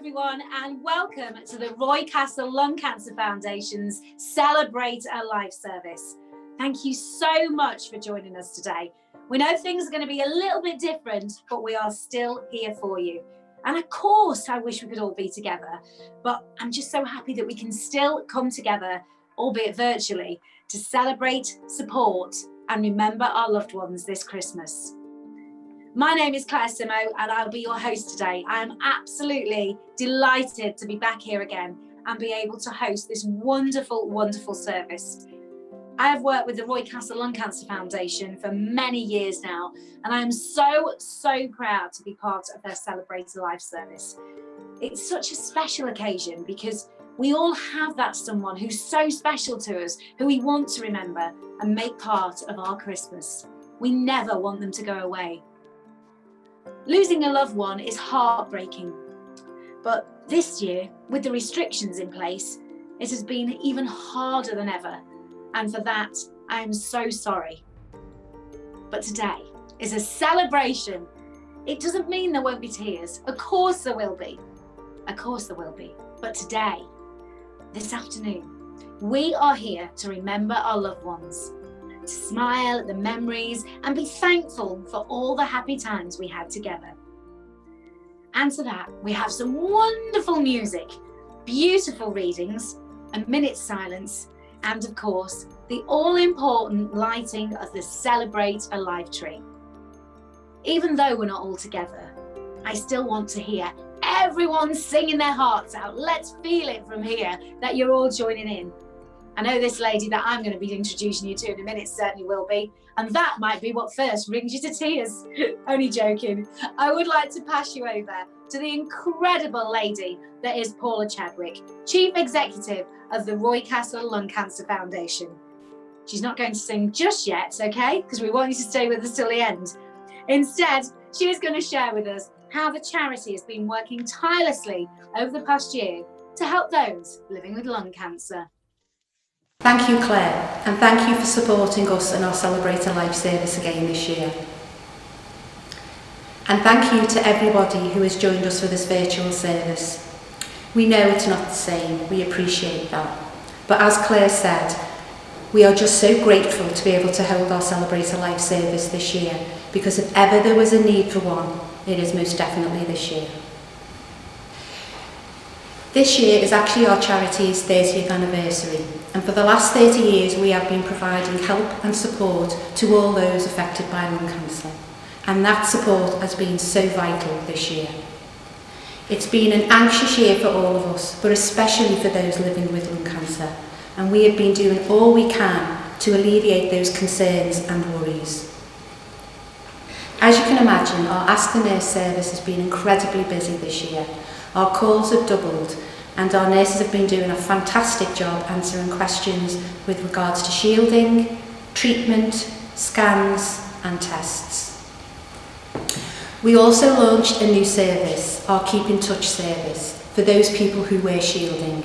everyone, and welcome to the Roy Castle Lung Cancer Foundation's Celebrate a Life service. Thank you so much for joining us today. We know things are going to be a little bit different, but we are still here for you. And of course, I wish we could all be together, but I'm just so happy that we can still come together, albeit virtually, to celebrate, support, and remember our loved ones this Christmas. My name is Claire Simo and I'll be your host today. I am absolutely delighted to be back here again and be able to host this wonderful, wonderful service. I have worked with the Roy Castle Lung Cancer Foundation for many years now, and I am so proud to be part of their Celebrate a Life service. It's such a special occasion because we all have that someone who's so special to us, who we want to remember and make part of our Christmas. We never want them to go away. Losing a loved one is heartbreaking, but this year, with the restrictions in place, it has been even harder than ever, and for that, I am so sorry. But today is a celebration. It doesn't mean there won't be tears. Of course there will be. Of course there will be. But today, this afternoon, we are here to remember our loved ones, to smile at the memories and be thankful for all the happy times we had together. And to that, we have some wonderful music, beautiful readings, a minute's silence, and of course, the all-important lighting of the Celebrate a Life tree. Even though we're not all together, I still want to hear everyone singing their hearts out. Let's feel it from here that you're all joining in. I know this lady that I'm going to be introducing you to in a minute certainly will be, and that might be what first brings you to tears. Only joking. I would like to pass you over to the incredible lady that is Paula Chadwick, Chief Executive of the Roy Castle Lung Cancer Foundation. She's not going to sing just yet, okay? Because we want you to stay with us till the end. Instead, she is going to share with us how the charity has been working tirelessly over the past year to help those living with lung cancer. Thank you, Claire, and thank you for supporting us in our Celebrate a Life service again this year. And thank you to everybody who has joined us for this virtual service. We know it's not the same, we appreciate that. But as Claire said, we are just so grateful to be able to hold our Celebrate a Life service this year, because if ever there was a need for one, it is most definitely this year. This year is actually our charity's 30th anniversary, and for the last 30 years we have been providing help and support to all those affected by lung cancer, and that support has been so vital this year. It's been an anxious year for all of us, but especially for those living with lung cancer, and we have been doing all we can to alleviate those concerns and worries. As you can imagine, our Ask the Nurse service has been incredibly busy this year. Our calls have doubled, and our nurses have been doing a fantastic job answering questions with regards to shielding, treatment, scans and tests. We also launched a new service, our Keep in Touch service, for those people who wear shielding.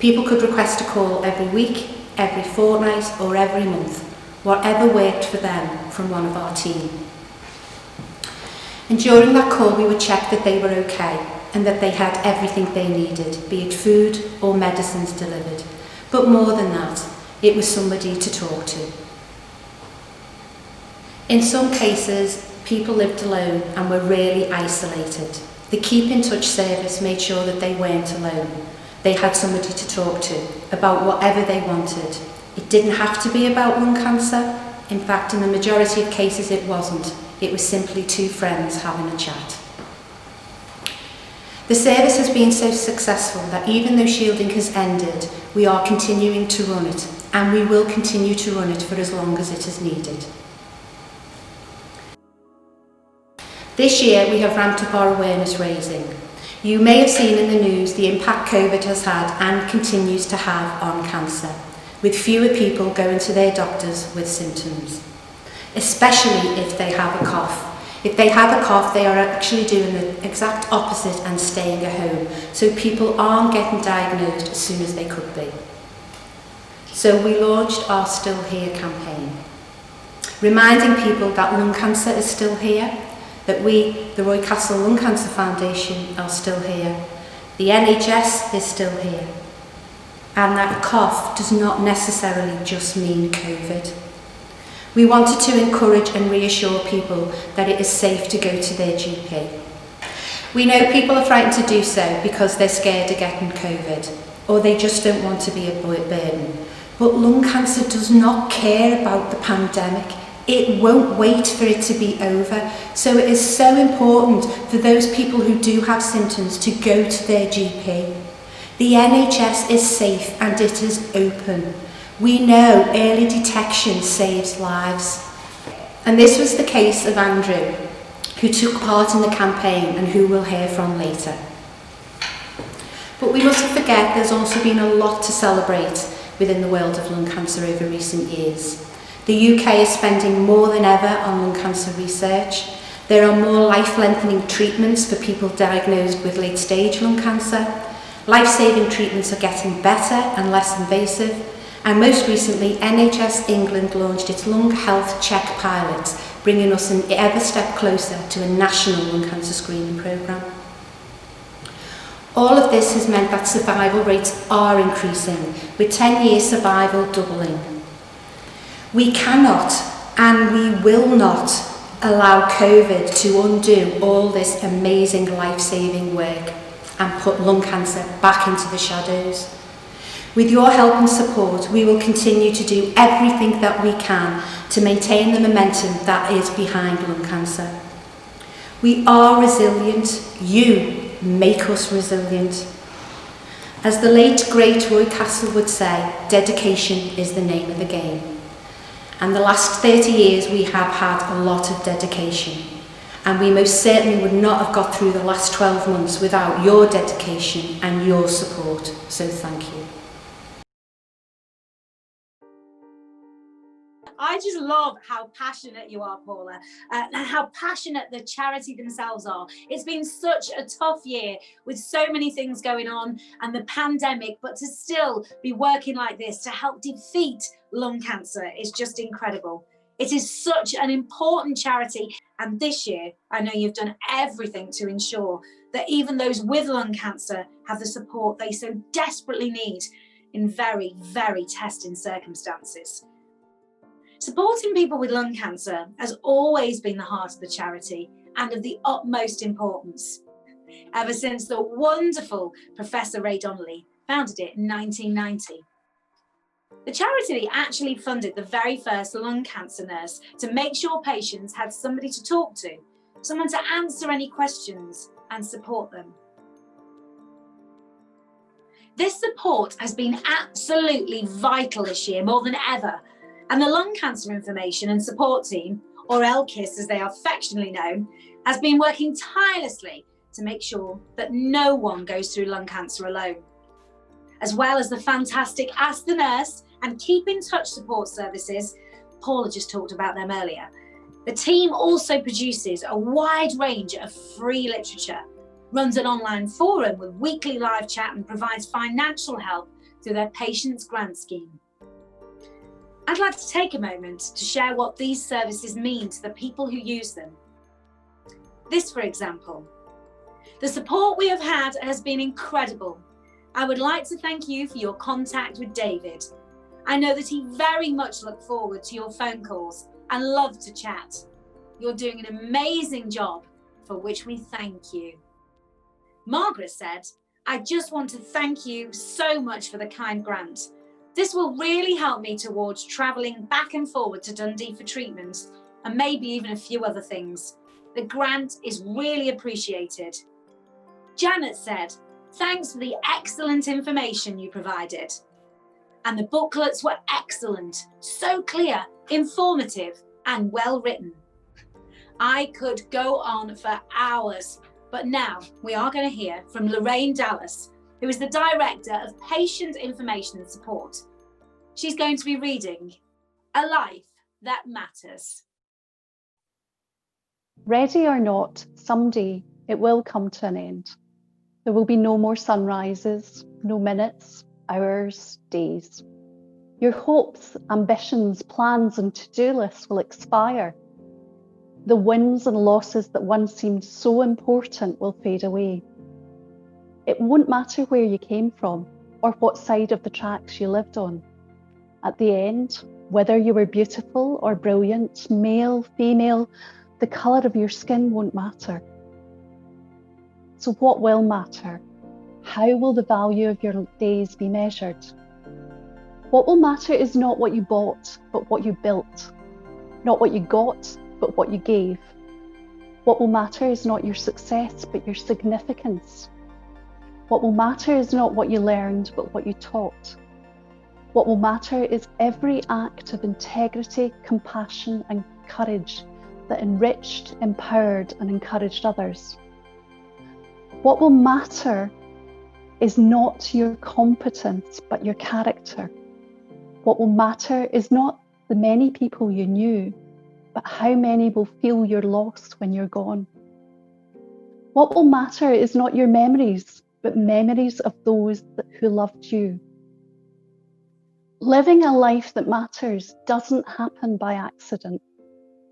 People could request a call every week, every fortnight or every month, whatever worked for them from one of our team. And during that call we would check that they were okay and that they had everything they needed, be it food or medicines delivered. But more than that, it was somebody to talk to. In some cases, people lived alone and were really isolated. The Keep in Touch service made sure that they weren't alone. They had somebody to talk to about whatever they wanted. It didn't have to be about lung cancer. In fact, in the majority of cases it wasn't. It was simply two friends having a chat. The service has been so successful that even though shielding has ended, we are continuing to run it, and we will continue to run it for as long as it is needed. This year we have ramped up our awareness raising. You may have seen in the news the impact COVID has had and continues to have on cancer, with fewer people going to their doctors with symptoms, especially if they have a cough. If they have a cough, they are actually doing the exact opposite and staying at home, so people aren't getting diagnosed as soon as they could be. So we launched our Still Here campaign, reminding people that lung cancer is still here, that we, the Roy Castle Lung Cancer Foundation, are still here, The NHS is still here, and that a cough does not necessarily just mean COVID. We wanted to encourage and reassure people that it is safe to go to their GP. We know people are frightened to do so because they're scared of getting COVID, or they just don't want to be a burden. But lung cancer does not care about the pandemic. It won't wait for it to be over. So it is so important for those people who do have symptoms to go to their GP. The NHS is safe and it is open. We know early detection saves lives. And this was the case of Andrew, who took part in the campaign and who we'll hear from later. But we mustn't forget there's also been a lot to celebrate within the world of lung cancer over recent years. The UK is spending more than ever on lung cancer research. There are more life-lengthening treatments for people diagnosed with late-stage lung cancer. Life-saving treatments are getting better and less invasive. And most recently, NHS England launched its Lung Health Check pilot, bringing us an ever step closer to a national lung cancer screening programme. All of this has meant that survival rates are increasing, with 10-year survival doubling. We cannot and we will not allow COVID to undo all this amazing life-saving work and put lung cancer back into the shadows. With your help and support, we will continue to do everything that we can to maintain the momentum that is behind lung cancer. We are resilient. You make us resilient. As the late, great Roy Castle would say, dedication is the name of the game. And the last 30 years we have had a lot of dedication. And we most certainly would not have got through the last 12 months without your dedication and your support. So thank you. I just love how passionate you are, Paula, and how passionate the charity themselves are. It's been such a tough year with so many things going on and the pandemic, but to still be working like this to help defeat lung cancer is just incredible. It is such an important charity, and this year I know you've done everything to ensure that even those with lung cancer have the support they so desperately need in very, very testing circumstances. Supporting people with lung cancer has always been the heart of the charity and of the utmost importance, ever since the wonderful Professor Ray Donnelly founded it in 1990. The charity actually funded the very first lung cancer nurse to make sure patients had somebody to talk to, someone to answer any questions and support them. This support has been absolutely vital this year, more than ever. And the Lung Cancer Information and Support Team, or LCIS as they are affectionately known, has been working tirelessly to make sure that no one goes through lung cancer alone. As well as the fantastic Ask the Nurse and Keep in Touch support services, Paula just talked about them earlier. The team also produces a wide range of free literature, runs an online forum with weekly live chat and provides financial help through their Patients Grant Scheme. I'd like to take a moment to share what these services mean to the people who use them. This, for example, the support we have had has been incredible. I would like to thank you for your contact with David. I know that he very much looked forward to your phone calls and loved to chat. You're doing an amazing job, for which we thank you. Margaret said, I just want to thank you so much for the kind grant. This will really help me towards travelling back and forward to Dundee for treatment and maybe even a few other things. The grant is really appreciated. Janet said, thanks for the excellent information you provided. And the booklets were excellent, so clear, informative and well written. I could go on for hours, but now we are going to hear from Lorraine Dallas, who is the Director of Patient Information and Support. She's going to be reading A Life That Matters. Ready or not, someday it will come to an end. There will be no more sunrises, no minutes, hours, days. Your hopes, ambitions, plans and to-do lists will expire. The wins and losses that once seemed so important will fade away. It won't matter where you came from or what side of the tracks you lived on. At the end, whether you were beautiful or brilliant, male, female, the colour of your skin won't matter. So what will matter? How will the value of your days be measured? What will matter is not what you bought, but what you built. Not what you got, but what you gave. What will matter is not your success, but your significance. What will matter is not what you learned, but what you taught. What will matter is every act of integrity, compassion, and courage that enriched, empowered, and encouraged others. What will matter is not your competence, but your character. What will matter is not the many people you knew, but how many will feel you're lost when you're gone. What will matter is not your memories, but memories of those who loved you. Living a life that matters doesn't happen by accident.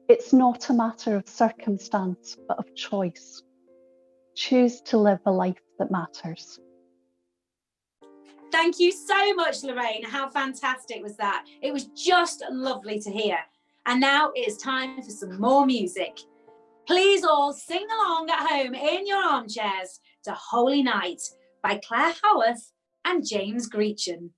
It's not a matter of circumstance, but of choice. Choose to live a life that matters. Thank you so much, Lorraine. How fantastic was that? It was just lovely to hear. And now it's time for some more music. Please all sing along at home in your armchairs to Holy Night by Claire Howarth and James Greachin.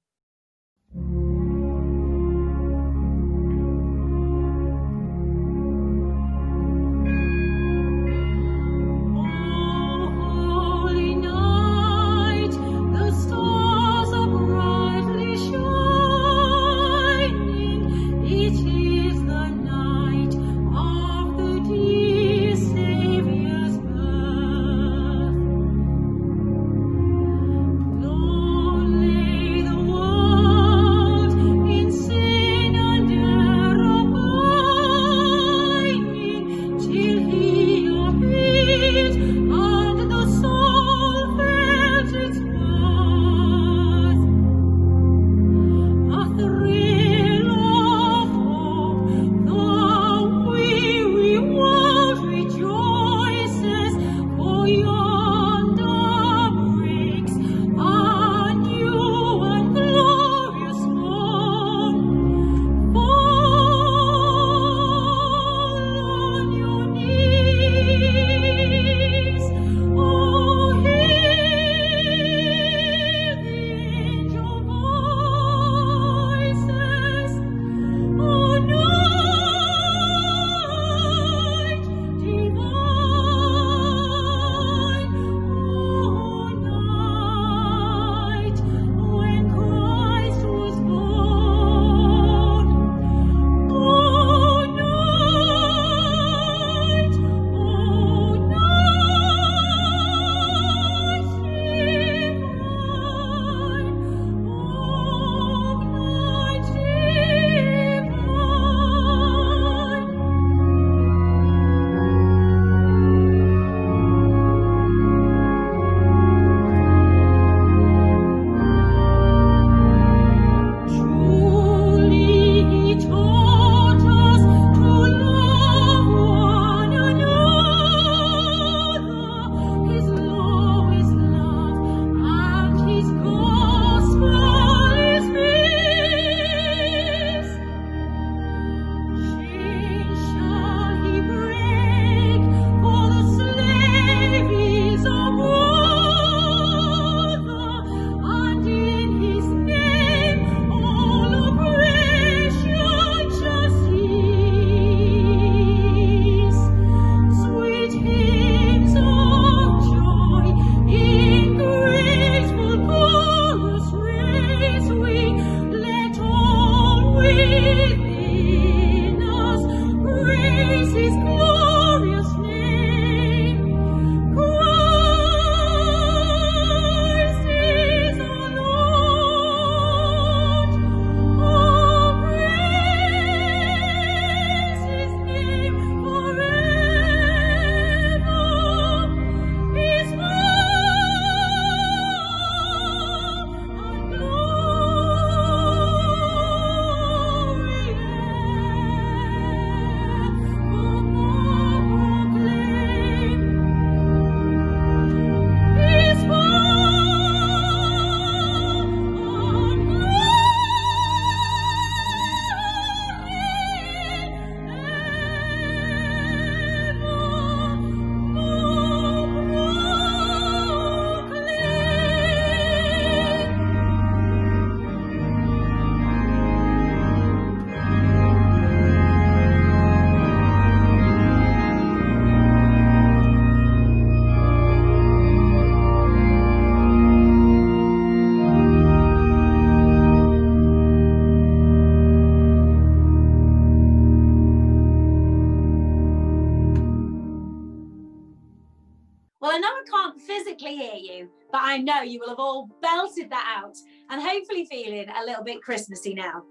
distinctly hear you, but I know you will have all belted that out and hopefully feeling a little bit Christmassy now.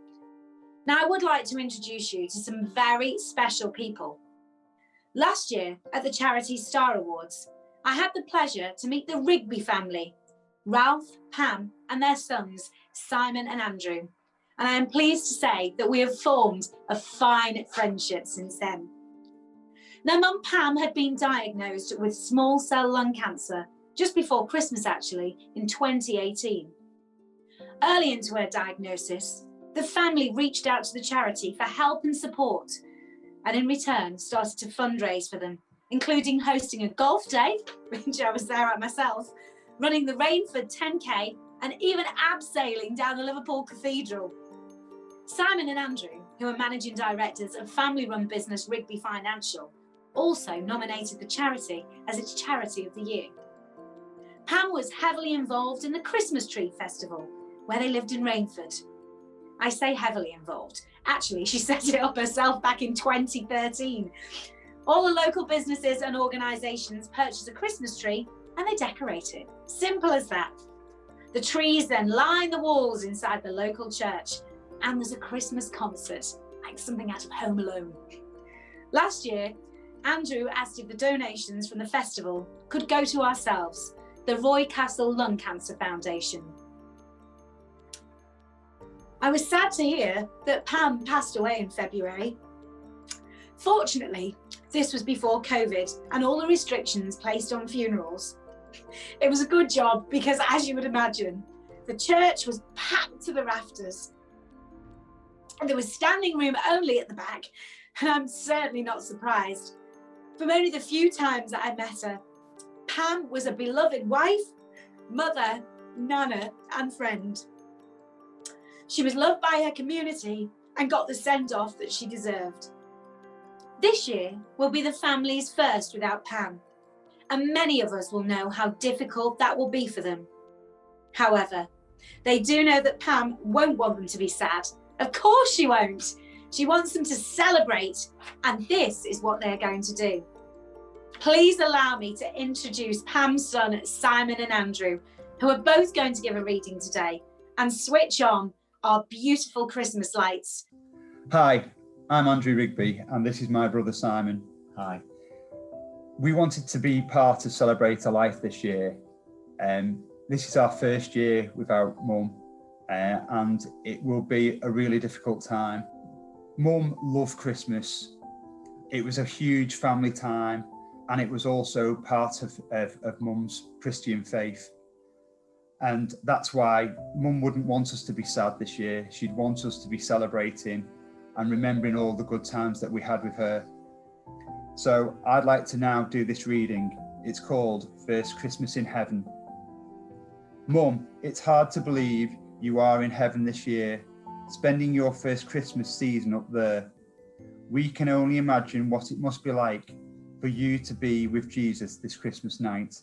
Now, I would like to introduce you to some very special people. Last year at the Charity Star Awards, I had the pleasure to meet the Rigby family, Ralph, Pam, and their sons, Simon and Andrew. And I am pleased to say that we have formed a fine friendship since then. Now, Mum Pam had been diagnosed with small cell lung cancer just before Christmas, actually, in 2018. Early into her diagnosis, the family reached out to the charity for help and support, and in return started to fundraise for them, including hosting a golf day, which I was there at myself, running the Rainford 10K, and even abseiling down the Liverpool Cathedral. Simon and Andrew, who are managing directors of family-run business Rigby Financial, also nominated the charity as its Charity of the Year. Pam was heavily involved in the Christmas Tree Festival, where they lived in Rainford. I say heavily involved. Actually, she set it up herself back in 2013. All the local businesses and organisations purchase a Christmas tree and they decorate it. Simple as that. The trees then line the walls inside the local church, and there's a Christmas concert, like something out of Home Alone. Last year, Andrew asked if the donations from the festival could go to ourselves, the Roy Castle Lung Cancer Foundation. I was sad to hear that Pam passed away in February. Fortunately, this was before COVID and all the restrictions placed on funerals. It was a good job because, as you would imagine, the church was packed to the rafters. And there was standing room only at the back, and I'm certainly not surprised. From only the few times that I met her, Pam was a beloved wife, mother, nana, and friend. She was loved by her community and got the send-off that she deserved. This year will be the family's first without Pam, and many of us will know how difficult that will be for them. However, they do know that Pam won't want them to be sad. Of course she won't. She wants them to celebrate, and this is what they're going to do. Please allow me to introduce Pam's son, Simon and Andrew, who are both going to give a reading today and switch on our beautiful Christmas lights. Hi, I'm Andrew Rigby, and this is my brother Simon. Hi. We wanted to be part of Celebrate a Life this year. This is our first year without Mum, and it will be a really difficult time. Mum loved Christmas. It was a huge family time, and it was also part of Mum's Christian faith. And that's why Mum wouldn't want us to be sad this year. She'd want us to be celebrating and remembering all the good times that we had with her. So I'd like to now do this reading. It's called First Christmas in Heaven. Mum, it's hard to believe you are in heaven this year, spending your first Christmas season up there. We can only imagine what it must be like for you to be with Jesus this Christmas night.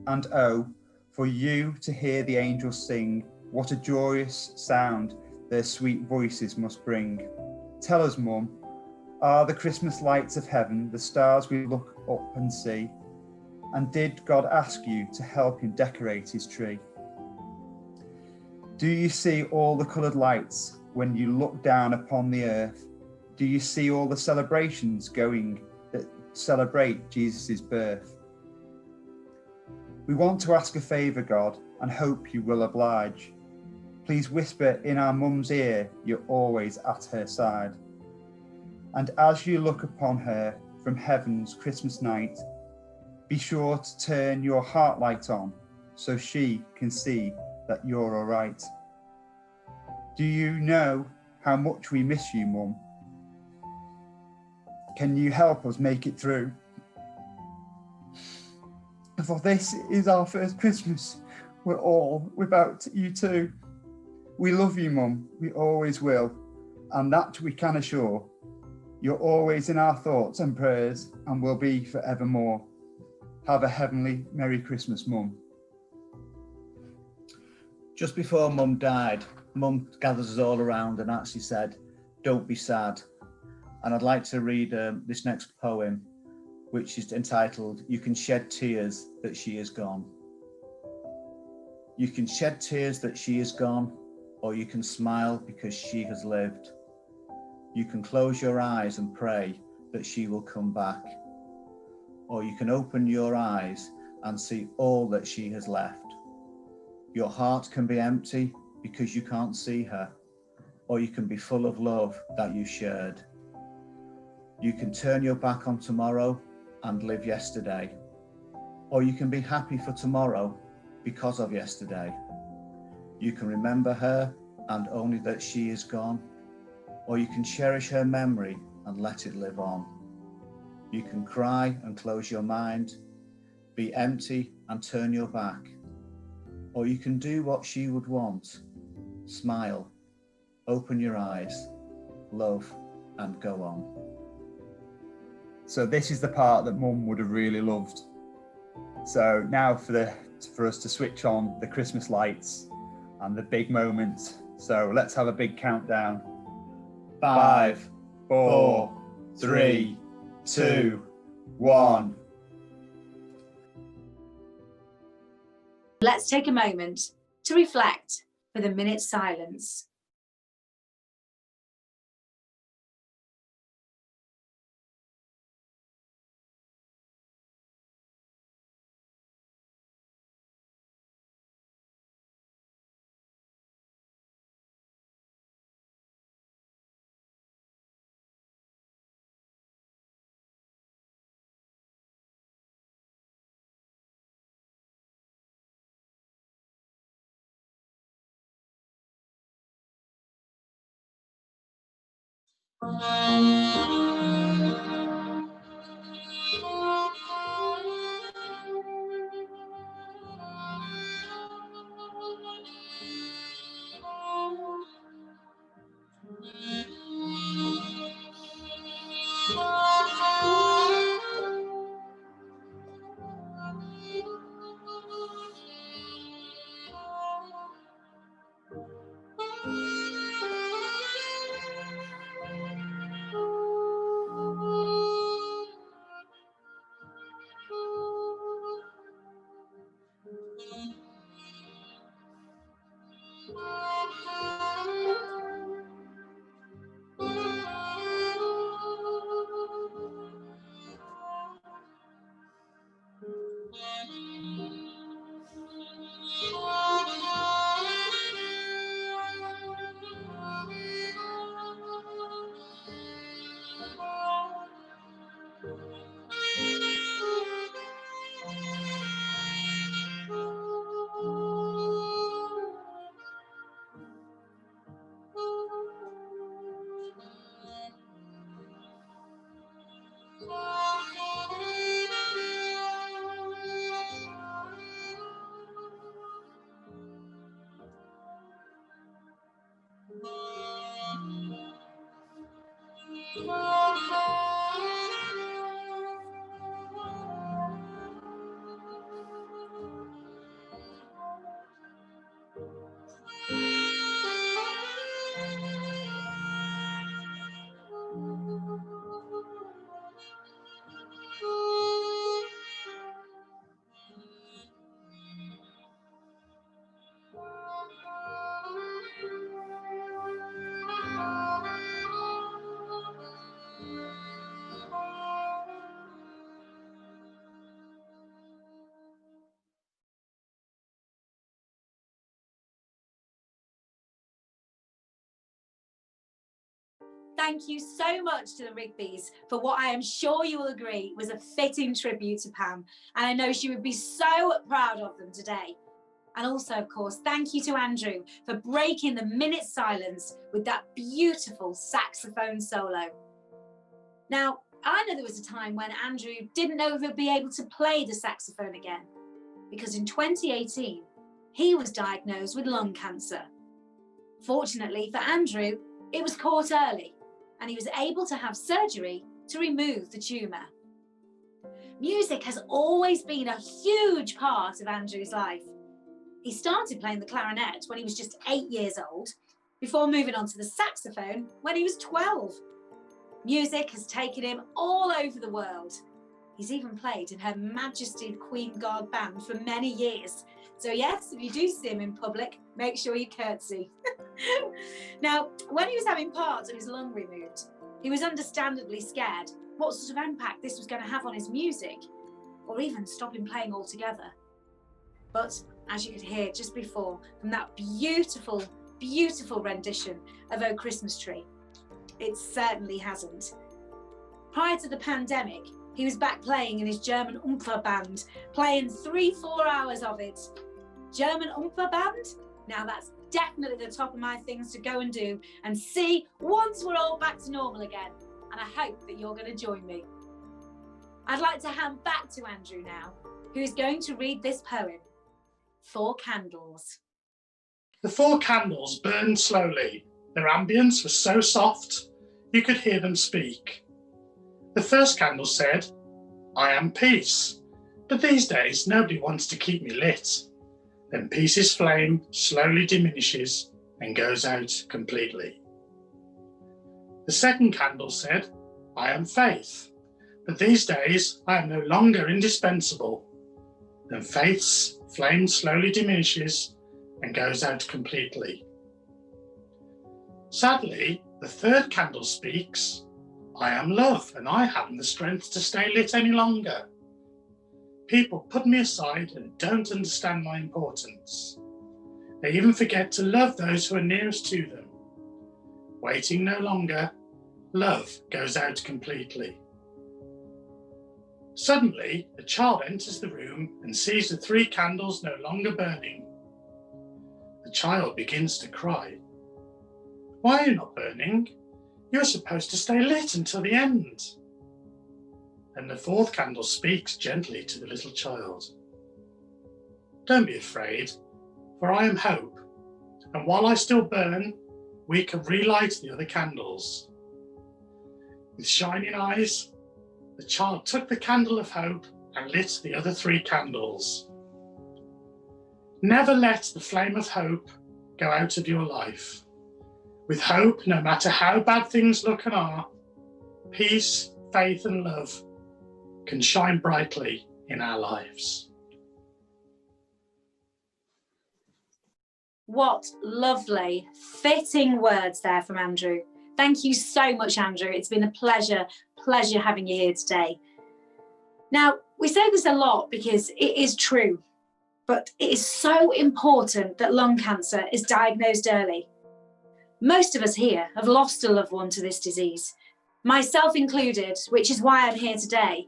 And oh, for you to hear the angels sing, what a joyous sound their sweet voices must bring. Tell us, Mum, are the Christmas lights of heaven the stars we look up and see? And did God ask you to help him decorate his tree? Do you see all the coloured lights when you look down upon the earth? Do you see all the celebrations going that celebrate Jesus' birth? We want to ask a favour, God, and hope you will oblige. Please whisper in our Mum's ear you're always at her side. And as you look upon her from heaven's Christmas night, be sure to turn your heart light on so she can see that you're all right. Do you know how much we miss you, Mum? Can you help us make it through? For this is our first Christmas. We're all without you too. We love you, Mum. We always will. And that we can assure. You're always in our thoughts and prayers and will be forevermore. Have a heavenly Merry Christmas, Mum. Just before Mum died, Mum gathers us all around and actually said, "Don't be sad." And I'd like to read this next poem, which is entitled, "You Can Shed Tears That She Is Gone." You can shed tears that she is gone, or you can smile because she has lived. You can close your eyes and pray that she will come back, or you can open your eyes and see all that she has left. Your heart can be empty because you can't see her, or you can be full of love that you shared. You can turn your back on tomorrow and live yesterday, or you can be happy for tomorrow because of yesterday. You can remember her and only that she is gone, or you can cherish her memory and let it live on. You can cry and close your mind, be empty and turn your back, or you can do what she would want, smile, open your eyes, love, and go on. So this is the part that Mum would have really loved. So now for us to switch on the Christmas lights and the big moment. So let's have a big countdown. 5, 4, 3, 2, 1. Let's take a moment to reflect with a minute's silence. Thank you so much to the Rigbys for what I am sure you will agree was a fitting tribute to Pam, and I know she would be so proud of them today. And also, of course, thank you to Andrew for breaking the minute's silence with that beautiful saxophone solo. Now, I know there was a time when Andrew didn't know if he'd be able to play the saxophone again, because in 2018, he was diagnosed with lung cancer. Fortunately for Andrew, it was caught early, and he was able to have surgery to remove the tumour. Music has always been a huge part of Andrew's life. He started playing the clarinet when he was just 8 years old, before moving on to the saxophone when he was 12. Music has taken him all over the world. He's even played in Her Majesty the Queen Guard Band for many years, So yes, if you do see him in public, make sure you curtsy. Now, when he was having parts of his lung removed, he was understandably scared what sort of impact this was going to have on his music, or even stop him playing altogether. But as you could hear just before from that beautiful, beautiful rendition of Oh Christmas Tree, it certainly hasn't. Prior to the pandemic, he was back playing in his German Umfer band, playing 3-4 hours of it. German Umfer band? Now that's definitely the top of my things to go and do and see once we're all back to normal again. And I hope that you're going to join me. I'd like to hand back to Andrew now, who is going to read this poem, 4 Candles. The 4 candles burned slowly. Their ambience was so soft, you could hear them speak. The first candle said, "I am peace, but these days nobody wants to keep me lit." Then peace's flame slowly diminishes and goes out completely. The second candle said, "I am faith, but these days I am no longer indispensable." Then faith's flame slowly diminishes and goes out completely. Sadly, the third candle speaks, "I am love, and I haven't the strength to stay lit any longer. People put me aside and don't understand my importance. They even forget to love those who are nearest to them. Waiting no longer, love goes out completely." Suddenly, a child enters the room and sees the 3 candles no longer burning. The child begins to cry. "Why are you not burning? You're supposed to stay lit until the end." And the 4th candle speaks gently to the little child. "Don't be afraid, for I am hope, and while I still burn, we can relight the other candles." With shining eyes, the child took the candle of hope and lit the other 3 candles. Never let the flame of hope go out of your life. With hope, no matter how bad things look and are, peace, faith, and love can shine brightly in our lives. What lovely, fitting words there from Andrew. Thank you so much, Andrew. It's been a pleasure having you here today. Now, we say this a lot because it is true, but it is so important that lung cancer is diagnosed early. Most of us here have lost a loved one to this disease, myself included, which is why I'm here today,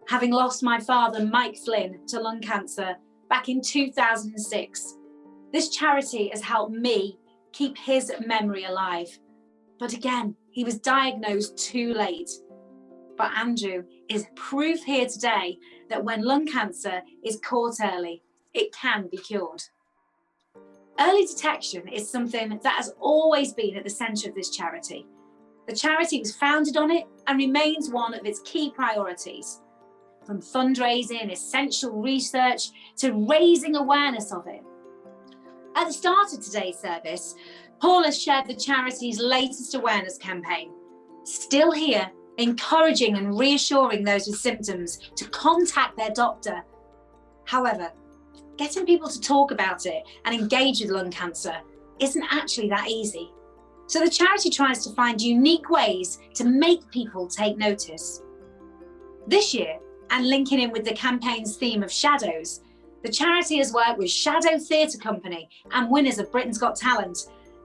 having lost my father, Mike Flynn, to lung cancer back in 2006. This charity has helped me keep his memory alive. But again, he was diagnosed too late. But Andrew is proof here today that when lung cancer is caught early, it can be cured. Early detection is something that has always been at the centre of this charity. The charity was founded on it and remains one of its key priorities. From fundraising, essential research, to raising awareness of it. At the start of today's service, Paul has shared the charity's latest awareness campaign. Still here, encouraging and reassuring those with symptoms to contact their doctor. However, getting people to talk about it and engage with lung cancer isn't actually that easy. So the charity tries to find unique ways to make people take notice. This year, and linking in with the campaign's theme of shadows, the charity has worked with Shadow Theatre Company and winners of Britain's Got Talent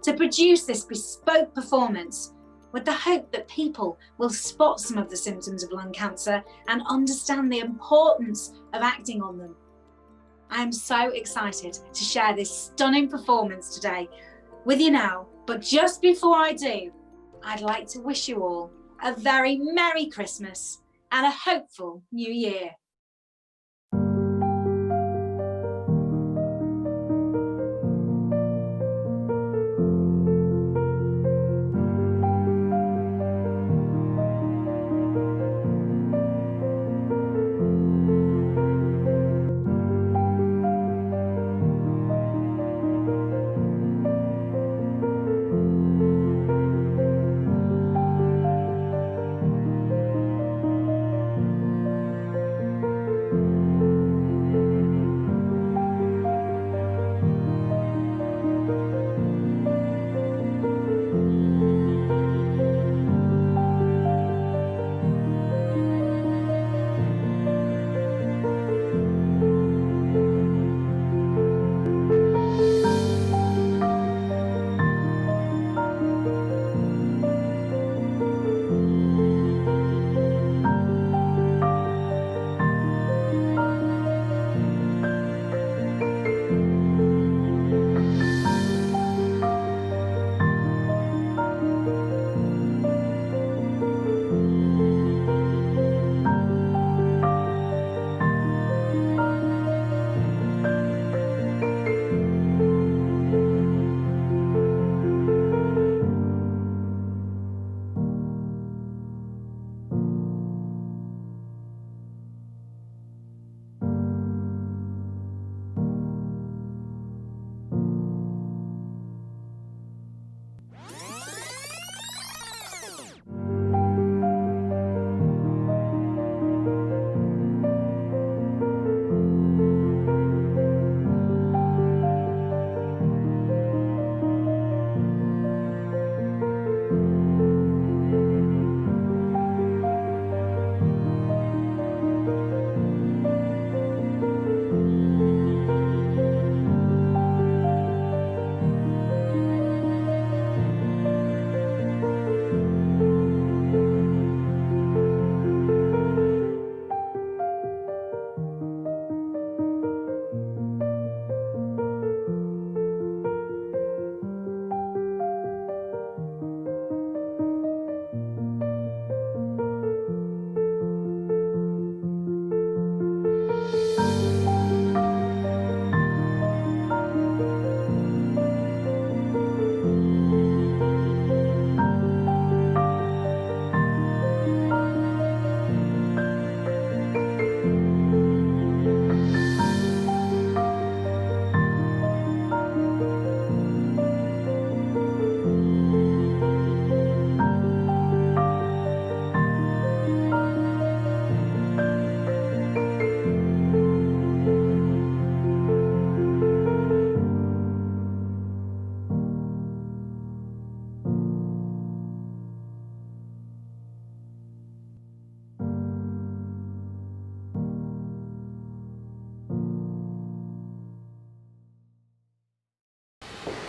to produce this bespoke performance with the hope that people will spot some of the symptoms of lung cancer and understand the importance of acting on them. I am so excited to share this stunning performance today with you now, but just before I do, I'd like to wish you all a very Merry Christmas and a hopeful New Year.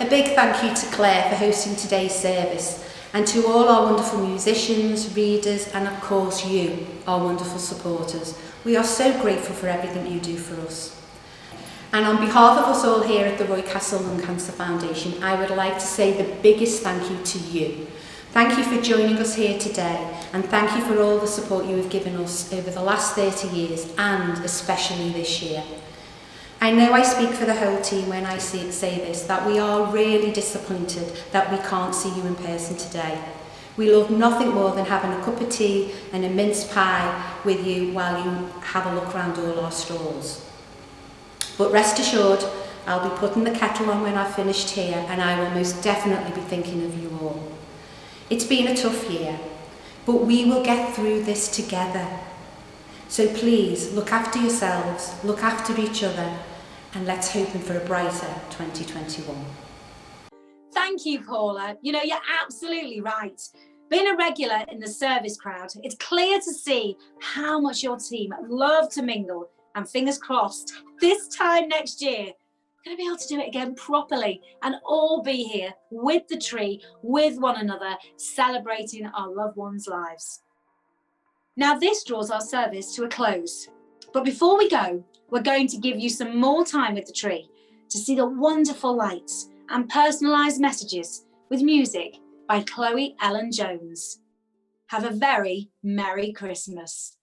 A big thank you to Claire for hosting today's service, and to all our wonderful musicians, readers, and of course you, our wonderful supporters. We are so grateful for everything you do for us. And on behalf of us all here at the Roy Castle Lung Cancer Foundation, I would like to say the biggest thank you to you. Thank you for joining us here today, and thank you for all the support you have given us over the last 30 years, and especially this year. I know I speak for the whole team when I say this, that we are really disappointed that we can't see you in person today. We love nothing more than having a cup of tea and a mince pie with you while you have a look around all our stalls. But rest assured, I'll be putting the kettle on when I've finished here, and I will most definitely be thinking of you all. It's been a tough year, but we will get through this together. So please look after yourselves, look after each other, and let's hope for a brighter 2021. Thank you, Paula. You know, you're absolutely right. Being a regular in the service crowd, it's clear to see how much your team love to mingle, and fingers crossed, this time next year, we're going to be able to do it again properly and all be here with the tree, with one another, celebrating our loved ones' lives. Now, this draws our service to a close. But before we go, we're going to give you some more time with the tree to see the wonderful lights and personalised messages with music by Chloe Ellen Jones. Have a very Merry Christmas.